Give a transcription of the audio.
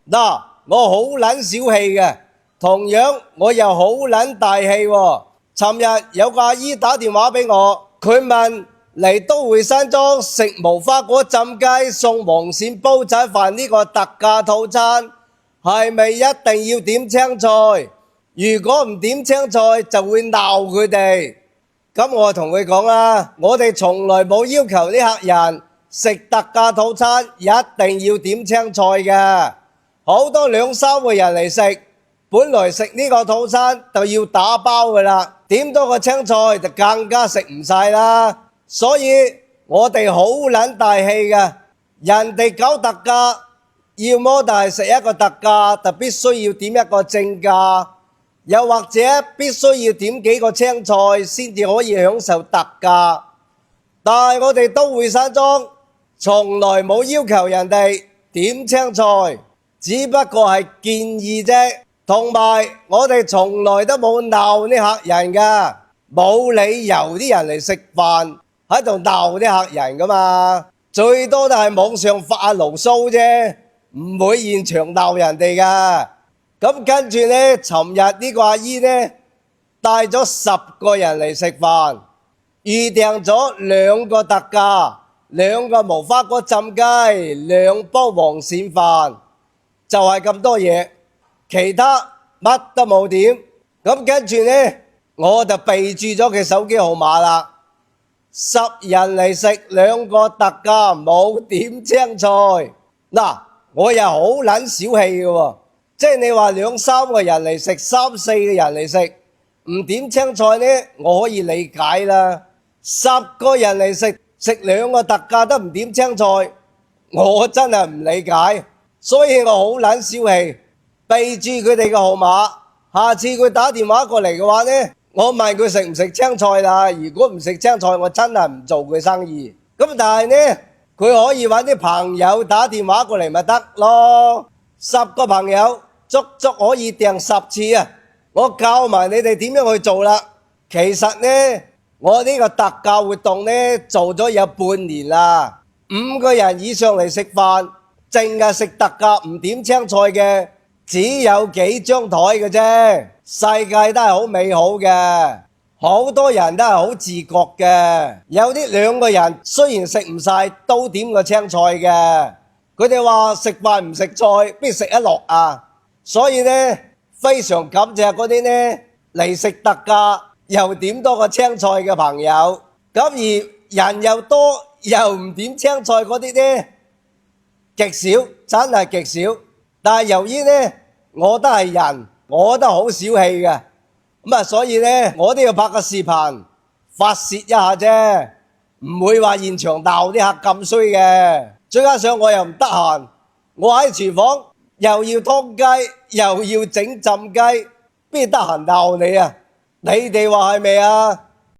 嗱，我好撚小氣嘅，同樣我又好撚大氣喎。尋日有個阿姨打電話俾我，佢問嚟都會山莊食無花果浸雞送黃鱔煲仔飯呢個特價套餐，係咪一定要點青菜？如果唔點青菜就會鬧佢哋。咁我同佢講啦，我哋從來冇要求啲客人食特價套餐一定要點青菜嘅。好多2、3個人嚟食，本來食呢個套餐就要打包㗎喇，點多個青菜就更加食唔晒啦。所以我哋好撚大氣嘅，人哋搞特價，要麼就係食一個特價，就必須要點一個正價，又或者必須要點幾個青菜先至可以享受特價。但係我哋都會山莊從來冇要求人哋點青菜，只不過係建議啫。同埋我哋從來都冇鬧啲客人㗎，冇理由啲人嚟食飯喺度鬧啲客人㗎嘛，最多都係網上發下牢騷啫，唔會現場鬧人哋㗎。咁跟住呢，尋日呢個阿姨呢，帶咗10個人嚟食飯，預訂咗2個特價、2個無花果浸雞、2煲黃鱔飯，就係咁多嘢，其他乜都冇點。咁跟住呢，我就備註咗佢手機號碼啦。10人嚟食2個特價，冇點青菜。嗱，我又好撚小氣嘅喎。即係你話2、3個人嚟食，3、4個人嚟食，唔點青菜呢，我可以理解啦。10個人嚟食2個特價都唔點青菜，我真係唔理解。所以我好撚小氣，備註佢哋嘅號碼。下次佢打電話過嚟嘅話呢，我問佢食唔食青菜啦。如果唔食青菜，我真係唔做佢生意。咁但係呢，佢可以揾啲朋友打電話過嚟咪得咯。10個朋友足足可以訂10次啊！我教埋你哋點樣去做啦。其實呢，我呢個特價活動呢，做咗有半年啦。5個人以上嚟食飯，淨係食特價唔點青菜嘅，只有幾張台嘅啫。世界都係好美好嘅，好多人都係好自覺嘅。有啲2個人雖然食唔晒，都點個青菜嘅。佢哋話食飯唔食菜，邊食得落啊？所以呢，非常感謝嗰啲呢嚟食特價又點多個青菜嘅朋友。咁而人又多又唔點青菜嗰啲呢，極少，真係極少。但係由於呢，我都係人，我都好小氣嘅，咁啊，所以呢，我都要拍個視頻發泄一下啫，唔會話現場鬧啲客咁衰嘅。再加上我又唔得閒，我喺廚房又要劏雞，又要整浸雞，邊得閒鬧你啊？你哋話係咪啊？